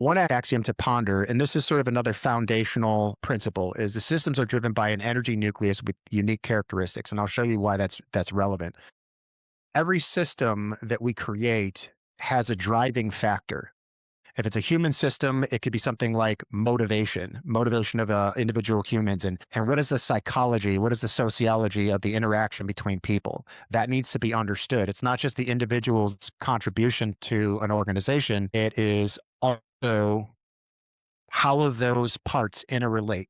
One axiom to ponder, and this is sort of another foundational principle, is the systems are driven by an energy nucleus with unique characteristics. And I'll show you why that's relevant. Every system that we create has a driving factor. If it's a human system, it could be something like motivation of individual humans. And what is the psychology? What is the sociology of the interaction between people? That needs to be understood. It's not just the individual's contribution to an organization, it is also how of those parts interrelate.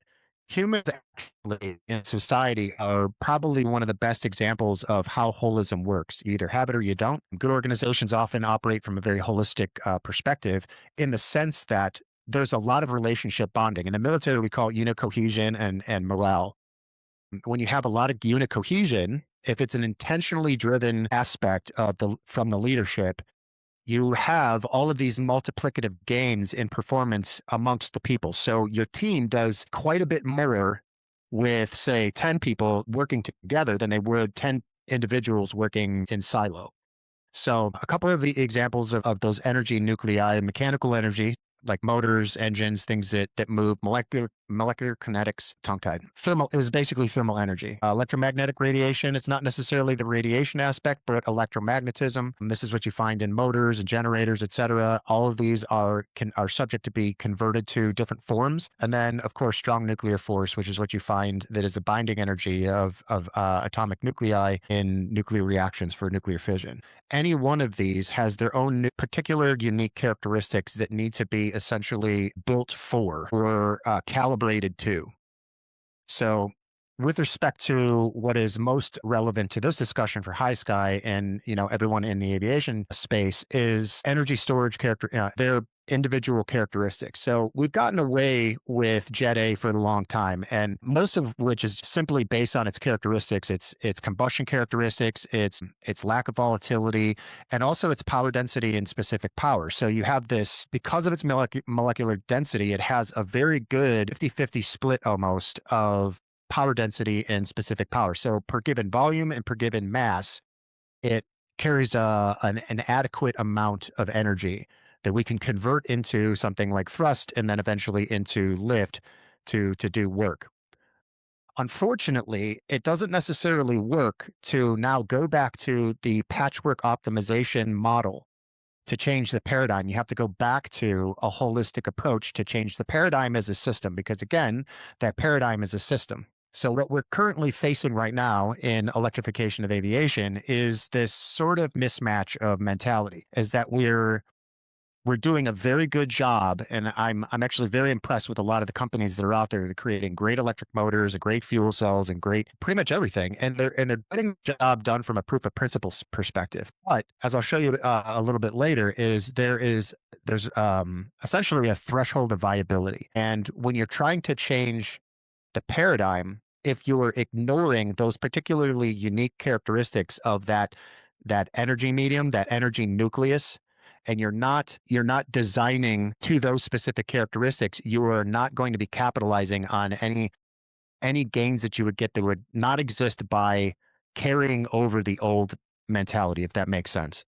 Humans actually in society are probably one of the best examples of how holism works. You either have it or you don't. Good organizations often operate from a very holistic perspective in the sense that there's a lot of relationship bonding. In the military, we call it unit cohesion and morale. When you have a lot of unit cohesion, if it's an intentionally driven aspect of from the leadership, you have all of these multiplicative gains in performance amongst the people. So your team does quite a bit more with, say, 10 people working together than they would 10 individuals working in silo. So a couple of the examples of those energy nuclei, mechanical energy, like motors, engines, things that move, molecular kinetics, tongue-tied. It was basically thermal energy. Electromagnetic radiation, it's not necessarily the radiation aspect, but electromagnetism. And this is what you find in motors and generators, etc. All of these are subject to be converted to different forms. And then, of course, strong nuclear force, which is what you find that is the binding energy of atomic nuclei in nuclear reactions for nuclear fission. Any one of these has their own particular unique characteristics that need to be essentially built for or calibrated to. So with respect to what is most relevant to this discussion for High Sky and everyone in the aviation space is energy storage their individual characteristics. So we've gotten away with Jet A for a long time, and most of which is simply based on its characteristics, its combustion characteristics, its lack of volatility, and also its power density and specific power. So you have this, because of its molecular density, it has a very good 50-50 split almost of power density and specific power. So per given volume and per given mass, it carries an adequate amount of energy that we can convert into something like thrust and then eventually into lift to do work. Unfortunately, it doesn't necessarily work to now go back to the patchwork optimization model to change the paradigm. You have to go back to a holistic approach to change the paradigm as a system, because again, that paradigm is a system. So what we're currently facing right now in electrification of aviation is this sort of mismatch of mentality, is that we're doing a very good job, and I'm actually very impressed with a lot of the companies that are out there that are creating great electric motors and great fuel cells and great pretty much everything, and they're getting the job done from a proof of principles perspective. But as I'll show you a little bit later, there's essentially a threshold of viability, and when you're trying to change the paradigm, if you're ignoring those particularly unique characteristics of that energy medium, that energy nucleus, and you're not designing to those specific characteristics, you are not going to be capitalizing on any gains that you would get that would not exist by carrying over the old mentality, if that makes sense.